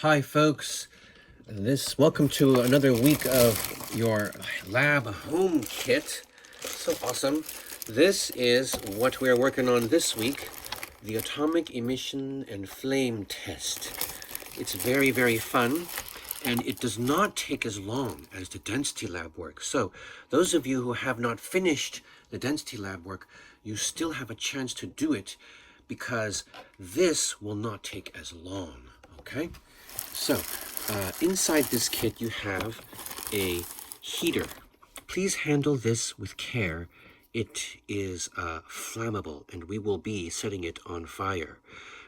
Hi folks, welcome to another week of your lab home kit. So awesome. This is what we are working on this week, the atomic emission and flame test. It's very, very fun, and it does not take as long as the density lab work. So those of you who have not finished the density lab work, you still have a chance to do it because this will not take as long, okay? So, inside this kit you have a heater. Please handle this with care. It is flammable and we will be setting it on fire.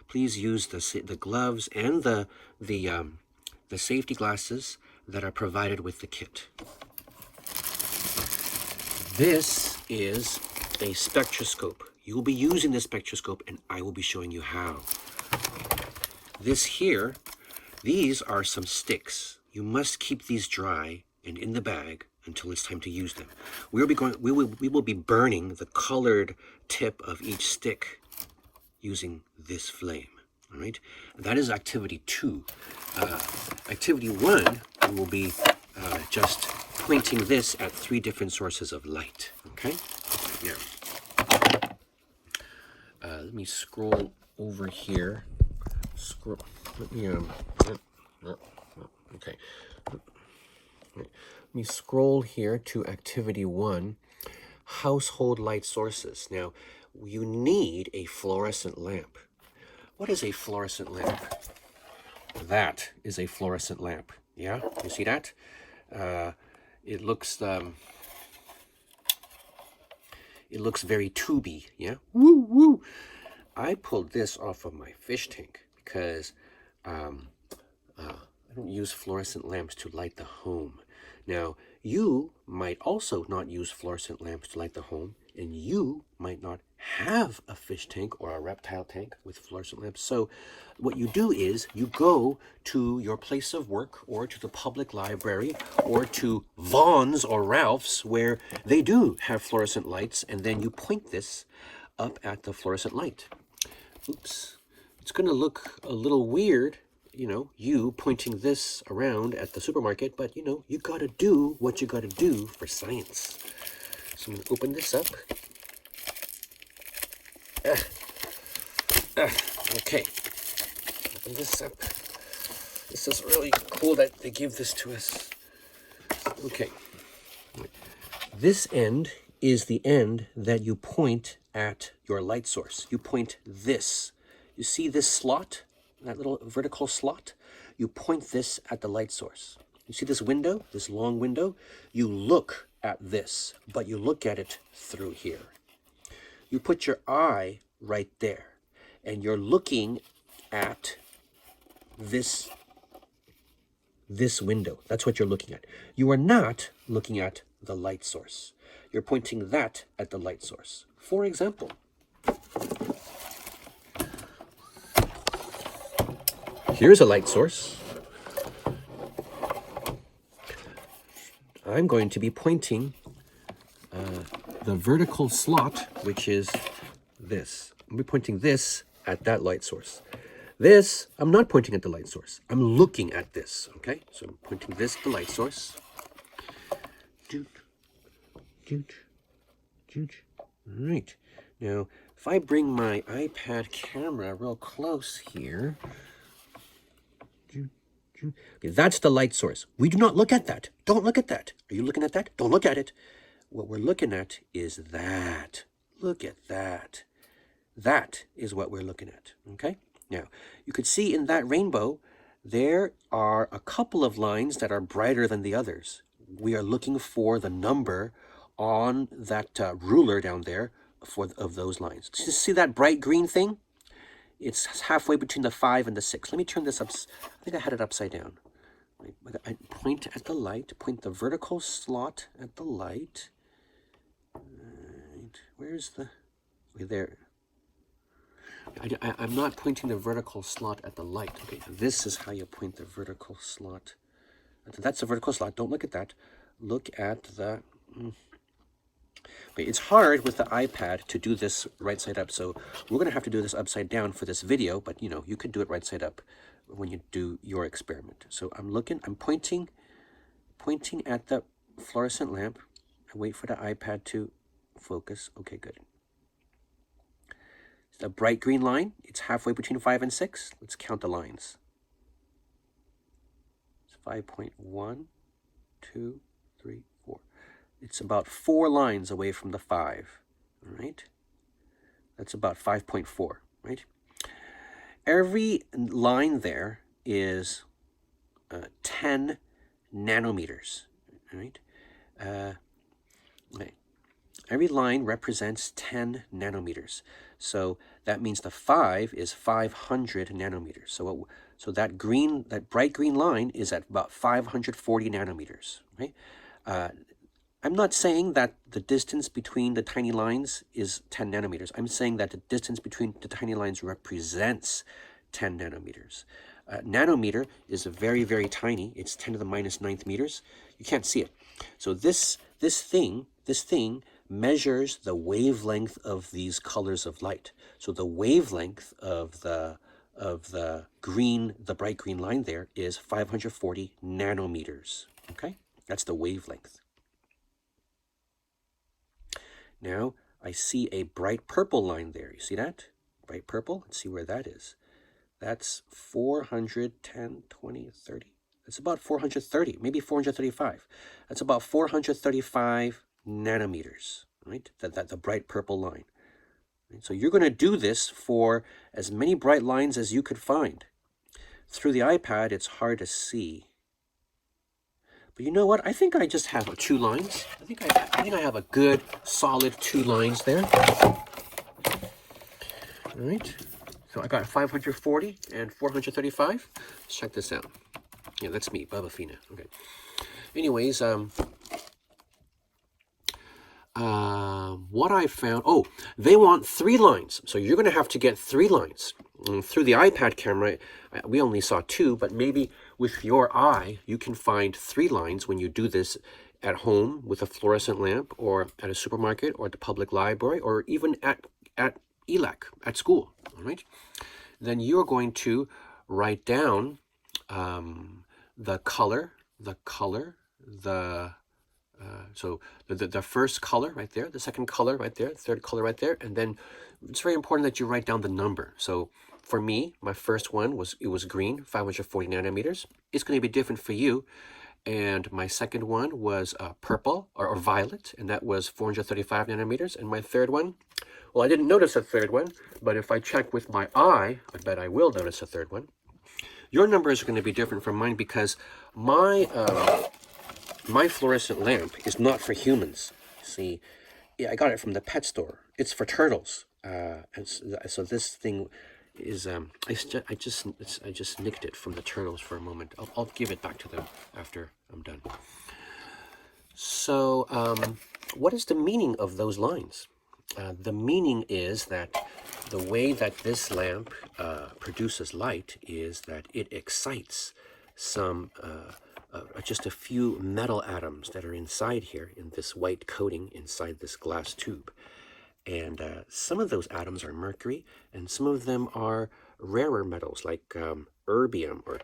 Please use the gloves and the safety glasses that are provided with the kit. This is a spectroscope. You will be using this spectroscope and I will be showing you how. These are some sticks. You must keep these dry and in the bag until it's time to use them. We will be burning the colored tip of each stick using this flame. All right, that is activity 2. Activity 1, we will be just pointing this at 3 different sources of light. Okay, now let me scroll over here. Let me scroll here to activity 1, household light sources. Now, you need a fluorescent lamp. What is a fluorescent lamp? That is a fluorescent lamp. Yeah, you see that? It looks very tubey. Yeah, woo woo. I pulled this off of my fish tank because I don't use fluorescent lamps to light the home. Now, you might also not use fluorescent lamps to light the home, and you might not have a fish tank or a reptile tank with fluorescent lamps. So what you do is you go to your place of work or to the public library or to Vaughn's or Ralph's where they do have fluorescent lights, and then you point this up at the fluorescent light. Oops, it's going to look a little weird, you know, you pointing this around at the supermarket, but you know, you got to do what you got to do for science. So I'm going to open this up. Okay, open this up. This is really cool that they give this to us. Okay, this end is the end that you point at your light source. You point this. You see this slot, that little vertical slot? You point this at the light source. You see this window, this long window? You look at this, but you look at it through here. You put your eye right there, and you're looking at this window. That's what you're looking at. You are not looking at the light source. You're pointing that at the light source. For example, here's a light source. I'm going to be pointing the vertical slot, which is this. I'm going to be pointing this at that light source. This, I'm not pointing at the light source. I'm looking at this, okay? So I'm pointing this at the light source. All right. Now, if I bring my iPad camera real close here, okay, that's the light source. We do not look at that. Don't look at that. Are you looking at that? Don't look at it. What we're looking at is that. Look at that. That is what we're looking at, okay? Now, you could see in that rainbow, there are a couple of lines that are brighter than the others. We are looking for the number on that ruler down there of those lines. Just see that bright green thing? It's halfway between the 5 and the 6. Let me turn this up. I think I had it upside down. I point at the light, point the vertical slot at the light. Right. Where's the... Okay, there. I'm not pointing the vertical slot at the light. Okay, this is how you point the vertical slot. That's the vertical slot. Don't look at that. Look at the... Okay, it's hard with the iPad to do this right side up, so we're going to have to do this upside down for this video, but you know, you could do it right side up when you do your experiment. So I'm pointing at the fluorescent lamp. I wait for the iPad to focus. Okay, good. It's the bright green line. It's halfway between 5 and 6. Let's count the lines. It's 5.1, 2, 3, 4. It's about 4 lines away from the 5. All right. That's about 5.4, right? Every line there is 10 nanometers, right? Okay. Every line represents 10 nanometers. So that means the 5 is 500 nanometers. So that bright green line is at about 540 nanometers, right? I'm not saying that the distance between the tiny lines is 10 nanometers. I'm saying that the distance between the tiny lines represents 10 nanometers. Nanometer is very, very tiny. It's 10 to the minus 9th meters. You can't see it. So this thing measures the wavelength of these colors of light. So the wavelength of the bright green line there is 540 nanometers. Okay, that's the wavelength. Now I see a bright purple line there. You see that? Bright purple. Let's see where that is. That's 410, 20, 30. That's about 430, maybe 435. That's about 435 nanometers, right? The bright purple line. Right? So you're going to do this for as many bright lines as you could find. Through the iPad, it's hard to see. But you know what? I think I just have 2 lines. I think I have a good, solid 2 lines there. All right. So I got 540 and 435. Let's check this out. Yeah, that's me, Bubba Fina. Okay. Anyways, what I found, they want 3 lines. So you're going to have to get 3 lines. Through the iPad camera, we only saw 2, but maybe with your eye, you can find 3 lines when you do this at home with a fluorescent lamp, or at a supermarket, or at the public library, or even at ELAC, at school, all right? Then you're going to write down the color, so the first color right there, the second color right there, third color right there, and then it's very important that you write down the number. So for me, my first one was green, 540 nanometers. It's going to be different for you. And my second one was purple or violet, and that was 435 nanometers. And my third one, well, I didn't notice a third one, but if I check with my eye, I bet I will notice a third one. Your numbers are going to be different from mine because my fluorescent lamp is not for humans. See, yeah, I got it from the pet store. It's for turtles. And so this thing is I just nicked it from the turtles for a moment. I'll give it back to them after I'm done. So what is the meaning of those lines? The meaning is that the way that this lamp produces light is that it excites some just a few metal atoms that are inside here in this white coating inside this glass tube. And some of those atoms are mercury, and some of them are rarer metals like terbium or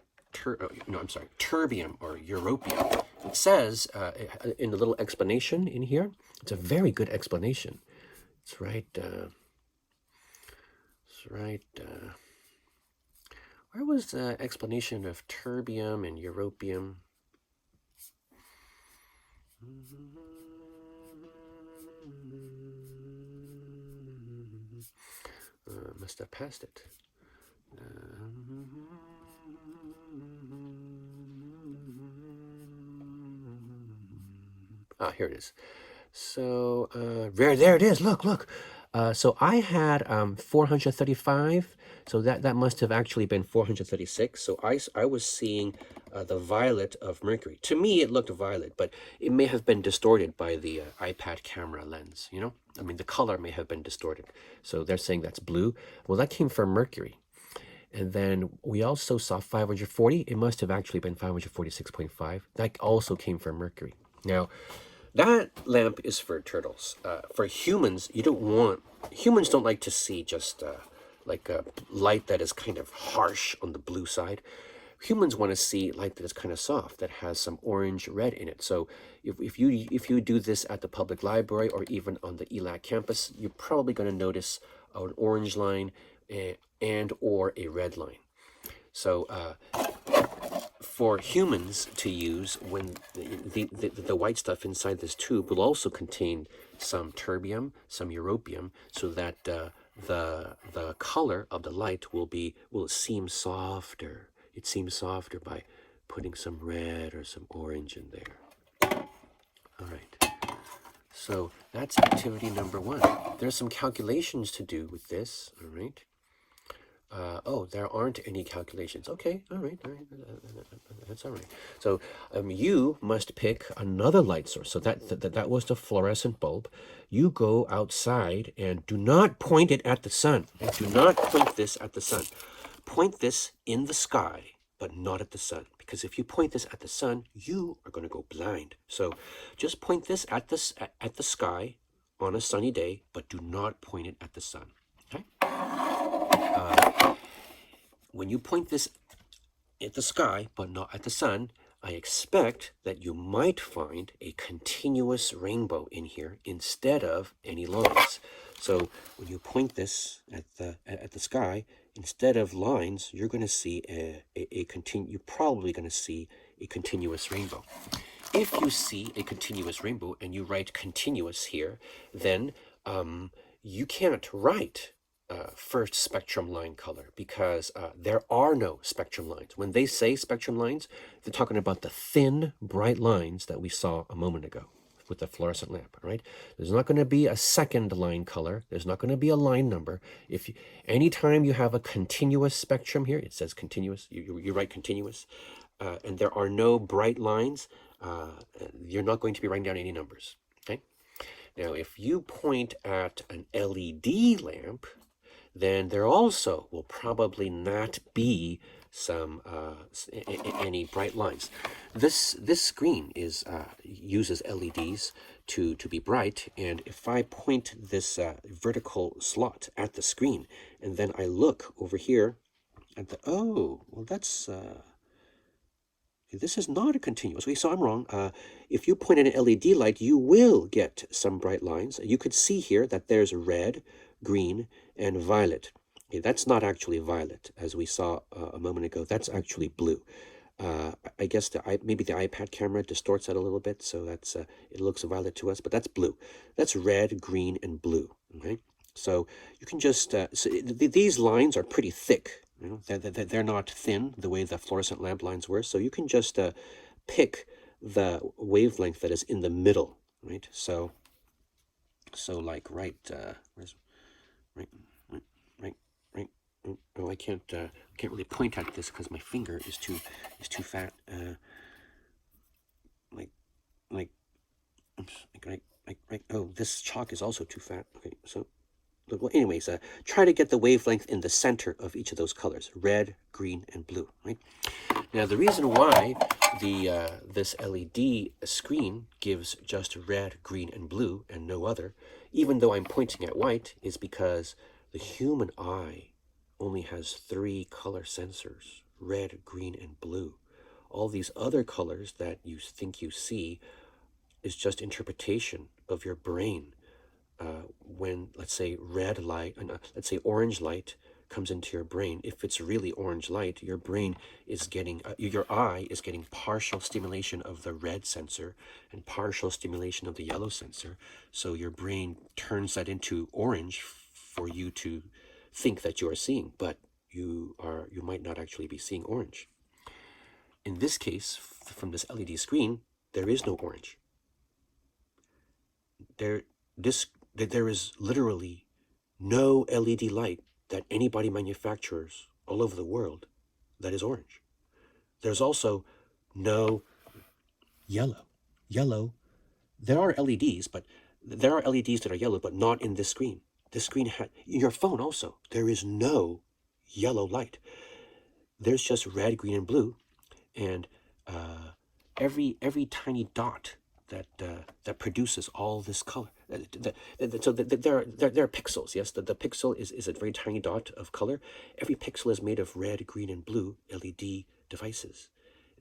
europium. It says in the little explanation in here, it's a very good explanation. It's right. Where was the explanation of terbium and europium? Must have passed it. Here it is. So there it is. Look. So I had 435. So that must have actually been 436. So I was seeing the violet of mercury. To me, it looked violet, but it may have been distorted by the iPad camera lens, you know? I mean, the color may have been distorted. So they're saying that's blue. Well, that came from mercury. And then we also saw 540. It must have actually been 546.5. That also came from mercury. Now, that lamp is for turtles. For humans, humans don't like to see just like a light that is kind of harsh on the blue side. Humans want to see light that is kind of soft, that has some orange red in it. So if you do this at the public library or even on the ELAC campus, you're probably going to notice an orange line and or a red line. So for humans to use, when the white stuff inside this tube will also contain some terbium, some europium, so that the color of the light will seem softer. It seems softer by putting some red or some orange in there. All right. So that's activity number 1. There's some calculations to do with this. All right. Oh, there aren't any calculations. Okay, all right, that's all right. So you must pick another light source. So that was the fluorescent bulb. You go outside and do not point it at the sun. And do not point this at the sun. Point this in the sky, but not at the sun. Because if you point this at the sun, you are going to go blind. So just point this at the sky on a sunny day, but do not point it at the sun. Okay. When you point this at the sky, but not at the sun, I expect that you might find a continuous rainbow in here instead of any lines. So when you point this at the sky, instead of lines, you're going to see you're probably going to see a continuous rainbow. If you see a continuous rainbow and you write continuous here, then you can't write first spectrum line color, because there are no spectrum lines. When they say spectrum lines, they're talking about the thin, bright lines that we saw a moment ago with the fluorescent lamp, right? There's not going to be a second line color. There's not going to be a line number. Anytime you have a continuous spectrum here, it says continuous, you write continuous, and there are no bright lines, you're not going to be writing down any numbers, okay? Now, if you point at an LED lamp, then there also will probably not be any bright lines. This screen uses LEDs to be bright, and if I point this vertical slot at the screen, and then I look over here at this is not a continuous. So I'm wrong. If you point at an LED light, you will get some bright lines. You could see here that there's red, green, and violet. Okay, that's not actually violet, as we saw a moment ago. That's actually blue. I guess maybe the iPad camera distorts that a little bit, so that's it looks violet to us, but that's blue. That's red, green, and blue. Okay, so you can just these lines are pretty thick. You know, they're not thin the way the fluorescent lamp lines were. So you can just pick the wavelength that is in the middle, right? So like right. Oh, I can't really point at this because my finger is too fat. Oh, this chalk is also too fat. Okay, so. Well, anyways, try to get the wavelength in the center of each of those colors, red, green, and blue, right? Now, the reason why this LED screen gives just red, green, and blue and no other, even though I'm pointing at white, is because the human eye only has 3 color sensors, red, green, and blue. All these other colors that you think you see is just interpretation of your brain. When, let's say, red light, let's say orange light comes into your brain, if it's really orange light, your brain is getting, your eye is getting partial stimulation of the red sensor and partial stimulation of the yellow sensor. So your brain turns that into orange for you to think that you are seeing, but you might not actually be seeing orange. In this case, from this LED screen, there is no orange. There is literally no LED light that anybody manufactures all over the world that is orange. There's also no yellow. There are LEDs, but there are LEDs that are yellow, but not in this screen. This screen in your phone also, there is no yellow light. There's just red, green, and blue, and every tiny dot that produces all this color. So there are pixels. Yes, the pixel is a very tiny dot of color. Every pixel is made of red, green, and blue LED devices.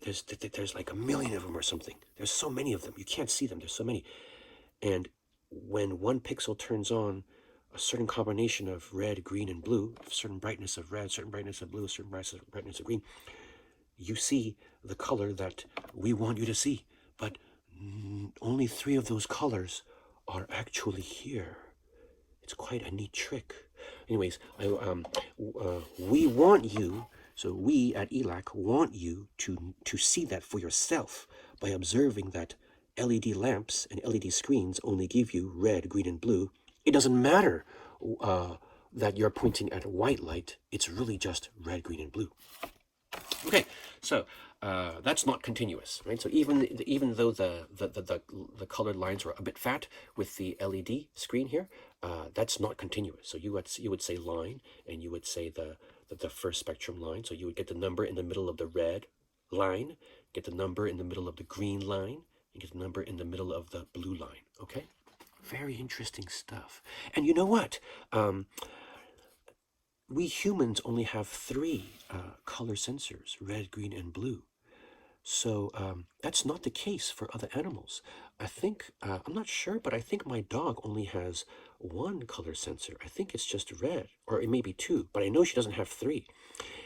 There's like a million of them or something. There's so many of them. You can't see them. There's so many. And when one pixel turns on a certain combination of red, green, and blue, a certain brightness of red, certain brightness of blue, a certain brightness of green, you see the color that we want you to see. But only 3 of those colors are actually here. It's quite a neat trick. Anyways, we want you, so we at ELAC want you to see that for yourself by observing that LED lamps and LED screens only give you red, green, and blue. It doesn't matter that you're pointing at a white light. It's really just red, green, and blue. Okay, so that's not continuous, right? So even though the colored lines were a bit fat with the LED screen here, that's not continuous. So you would say line, and you would say the first spectrum line. So you would get the number in the middle of the red line, get the number in the middle of the green line, and get the number in the middle of the blue line. Okay, very interesting stuff. And you know what? We humans only have 3 color sensors, red, green, and blue. So that's not the case for other animals. I think, I'm not sure, but I think my dog only has 1 color sensor. I think it's just red, or it may be 2, but I know she doesn't have 3.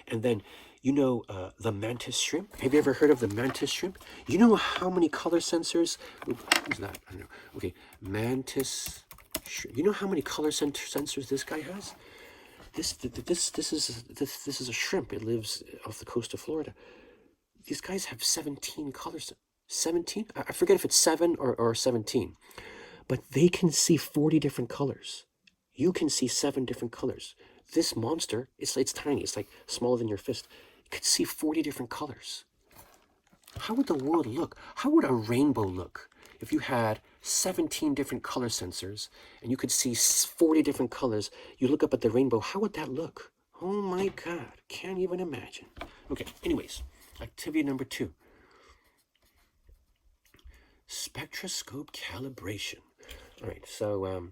And then, you know, the mantis shrimp. Have you ever heard of the mantis shrimp? You know how many color sensors? Who's that? I don't know. Okay, mantis shrimp. You know how many color sensors this guy has? This is a shrimp. It lives off the coast of Florida. These guys have 17 colors. 17? I forget if it's 7 or 17. But they can see 40 different colors. You can see 7 different colors. This monster, it's tiny. It's like smaller than your fist. It could see 40 different colors. How would the world look? How would a rainbow look if you had 17 different color sensors and you could see 40 different colors? You look up at the rainbow, how would that look? Oh my God, can't even imagine. Okay, anyways, activity number 2. Spectroscope calibration. All right, so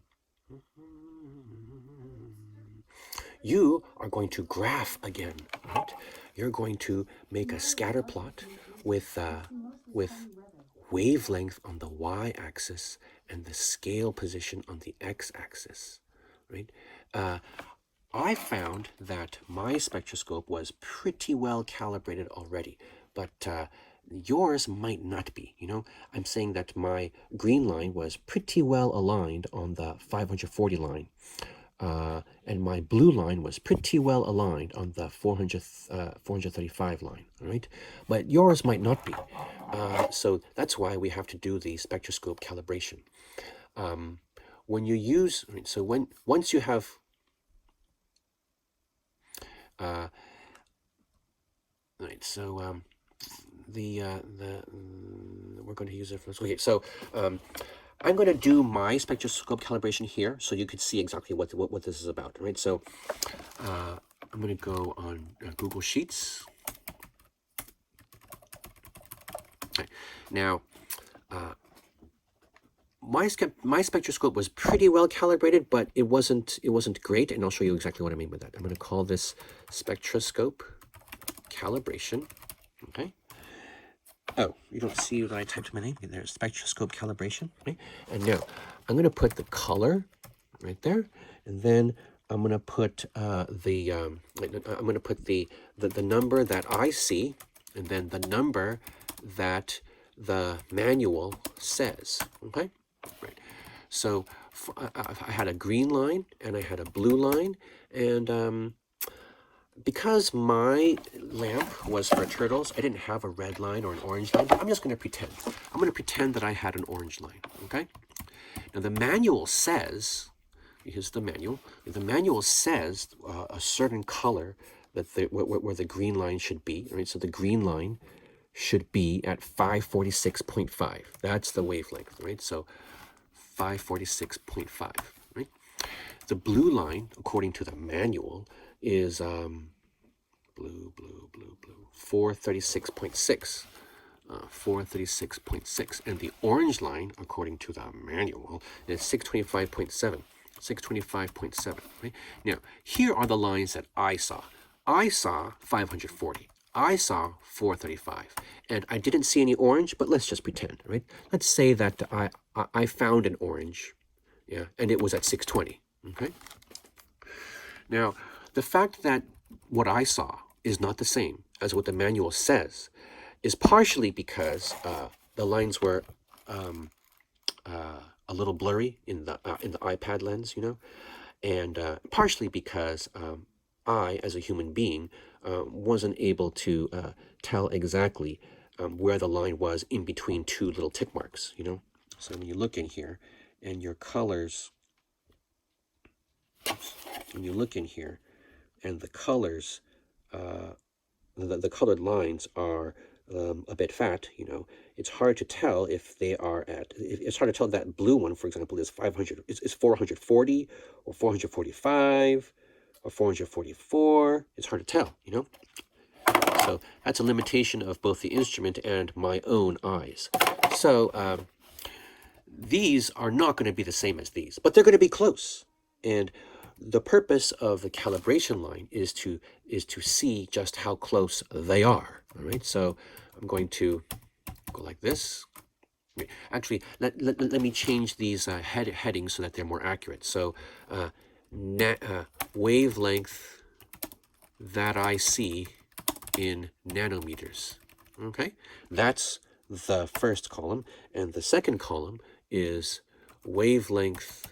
you are going to graph again, right? You're going to make a scatter plot with wavelength on the y-axis and the scale position on the x-axis, right? I found that my spectroscope was pretty well calibrated already, but yours might not be. You know, I'm saying that my green line was pretty well aligned on the 540 line. And my blue line was pretty well aligned on the 435 line, all right? But yours might not be. So that's why we have to do the spectroscope calibration. When you use, so once you have, right, so we're going to use it for, okay, so I'm going to do my spectroscope calibration here so you could see exactly what this is about, right? So I'm going to go on Google Sheets. Okay. Now, my spectroscope was pretty well calibrated, but it wasn't great, and I'll show you exactly what I mean by that. I'm going to call this spectroscope calibration. Okay. Oh, you don't see that I typed my name? There's spectroscope calibration, right? And now I'm going to put the color right there, and then I'm going to put the number that I see, and then the number that the manual says. Okay, right. So I had a green line and I had a blue line, and because my lamp was for turtles, I didn't have a red line or an orange line, but I'm just going to pretend. I'm going to pretend that I had an orange line, okay? Now, the manual says, here's the manual. The manual says a certain color that where the green line should be, right? So the green line should be at 546.5. That's the wavelength, right? So 546.5, right? The blue line, according to the manual, is blue, 436.6. 436.6. And the orange line, according to the manual, is 625.7. 625.7. Right? Now, here are the lines that I saw. I saw 540. I saw 435. And I didn't see any orange, but let's just pretend, right? Let's say that I found an orange, yeah, and it was at 620, okay? Now, the fact that what I saw is not the same as what the manual says is partially because the lines were a little blurry in the iPad lens, you know, and partially because I, as a human being, wasn't able to tell exactly where the line was in between two little tick marks, you know. So when you look in here, and your colors, when you look in here, and the colors, the colored lines are a bit fat, you know, it's hard to tell if they are at, it's hard to tell that blue one, for example, is 500, is 440 or 445 or 444. It's hard to tell, you know. So that's a limitation of both the instrument and my own eyes. So these are not going to be the same as these, but they're going to be close. And the purpose of the calibration line is to see just how close they are. All right, so I'm going to go like this. Actually, let me change these headings so that they're more accurate. So wavelength that I see in nanometers. Okay, that's the first column, and the second column is wavelength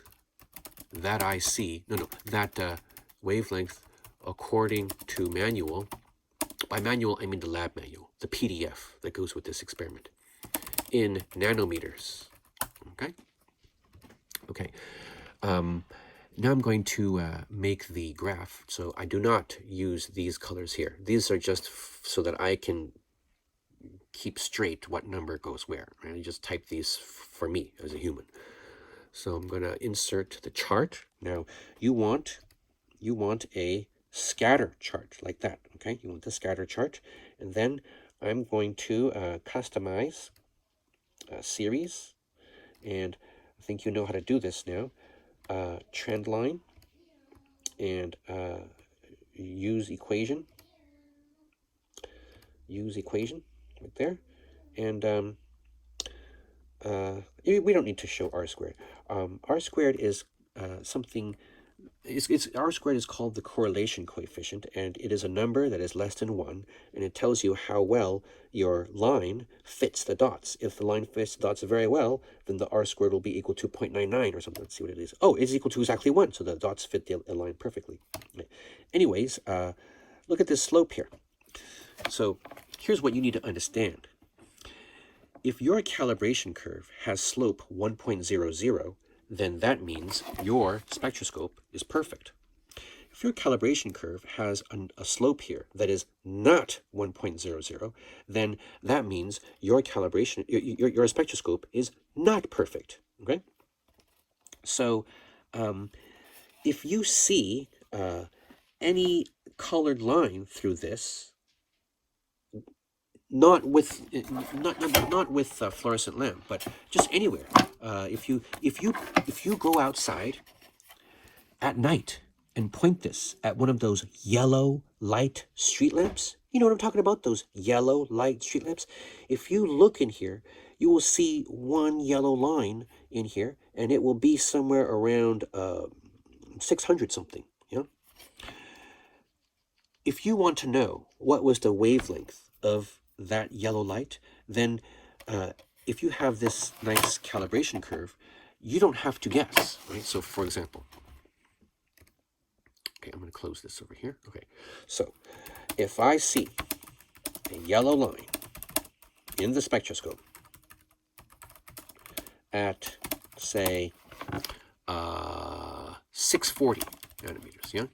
that I see, that wavelength according to manual. By manual, I mean the lab manual, the PDF that goes with this experiment, in nanometers. Okay? Okay. Now I'm going to make the graph. So I do not use these colors here. These are just so that I can keep straight what number goes where. Right? I just type these for me as a human. So I'm going to insert the chart. Now you want a scatter chart like that. Okay, you want the scatter chart, and then I'm going to customize a series, and I think you know how to do this now. Trend line and use equation right there, and we don't need to show r squared. R squared is something. R squared is called the correlation coefficient, and it is a number that is less than 1, and it tells you how well your line fits the dots. If the line fits the dots very well, then the r squared will be equal to 0.99 or something. Let's see what it is. Oh, it's equal to exactly 1, so the dots fit the line perfectly. Anyways, look at this slope here. So here's what you need to understand. If your calibration curve has slope 1.00, then that means your spectroscope is perfect. If your calibration curve has a slope here that is not 1.00, then that means your calibration, your spectroscope is not perfect. Okay? So if you see any colored line through this, not with fluorescent lamp, but just anywhere. If you go outside at night and point this at one of those yellow light street lamps, you know what I'm talking about? Those yellow light street lamps. If you look in here, you will see one yellow line in here, and it will be somewhere around 600 something. You know. If you want to know what was the wavelength of that yellow light, then if you have this nice calibration curve, you don't have to guess, right? So for example, okay, I'm going to close this over here. Okay, so if I see a yellow line in the spectroscope at, say, 640 nanometers, yeah,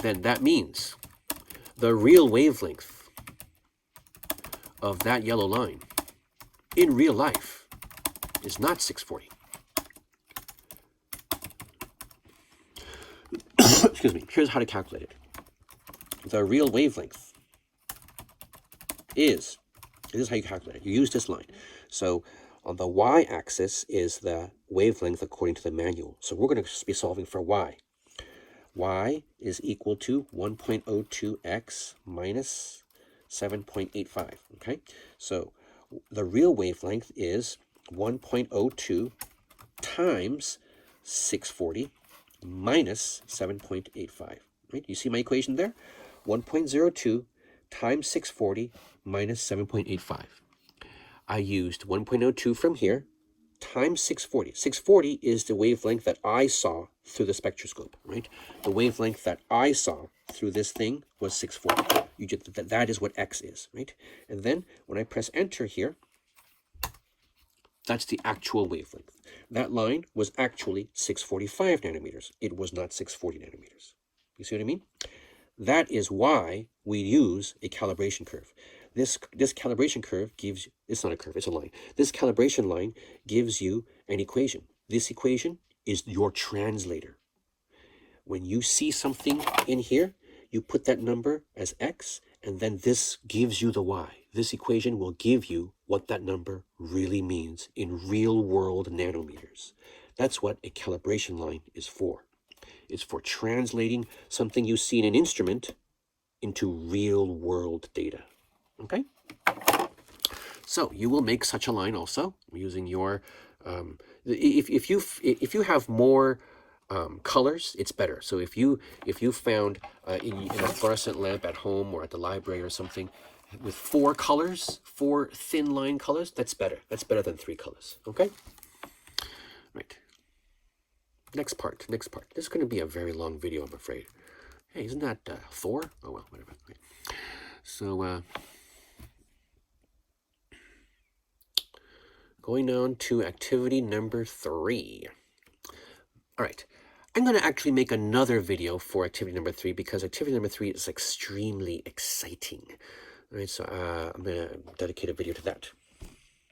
then that means the real wavelength of that yellow line in real life is not 640. Excuse me. Here's how to calculate it. The real wavelength is This is how you calculate it. You use this line. So on the y-axis is the wavelength according to the manual. So we're going to be solving for y. Y is equal to 1.02x minus 7.85, okay? So the real wavelength is 1.02 times 640 minus 7.85, right? You see my equation there? 1.02 times 640 minus 7.85. I used 1.02 from here times 640. 640 is the wavelength that I saw through the spectroscope, right? The wavelength that I saw through this thing was 640. That is what X is, right? And then when I press enter here, that's the actual wavelength. That line was actually 645 nanometers. It was not 640 nanometers. You see what I mean? That is why we use a calibration curve. This calibration curve gives, it's not a curve, it's a line. This calibration line gives you an equation. This equation is your translator. When you see something in here, you put that number as X, and then this gives you the Y. This equation will give you what that number really means in real world nanometers. That's what a calibration line is for. It's for translating something you see in an instrument into real world data. Okay? So you will make such a line also using your, if you have more colors, it's better. So if you found in a fluorescent lamp at home or at the library or something with 4 colors, 4 thin line colors, that's better. That's better than 3 colors. Okay? Right. Next part. This is going to be a very long video, I'm afraid. Hey, isn't that Thor? Oh well, whatever. Right. So going on to activity number 3. All right. I'm going to actually make another video for activity number 3 because activity number 3 is extremely exciting. All right, so I'm going to dedicate a video to that.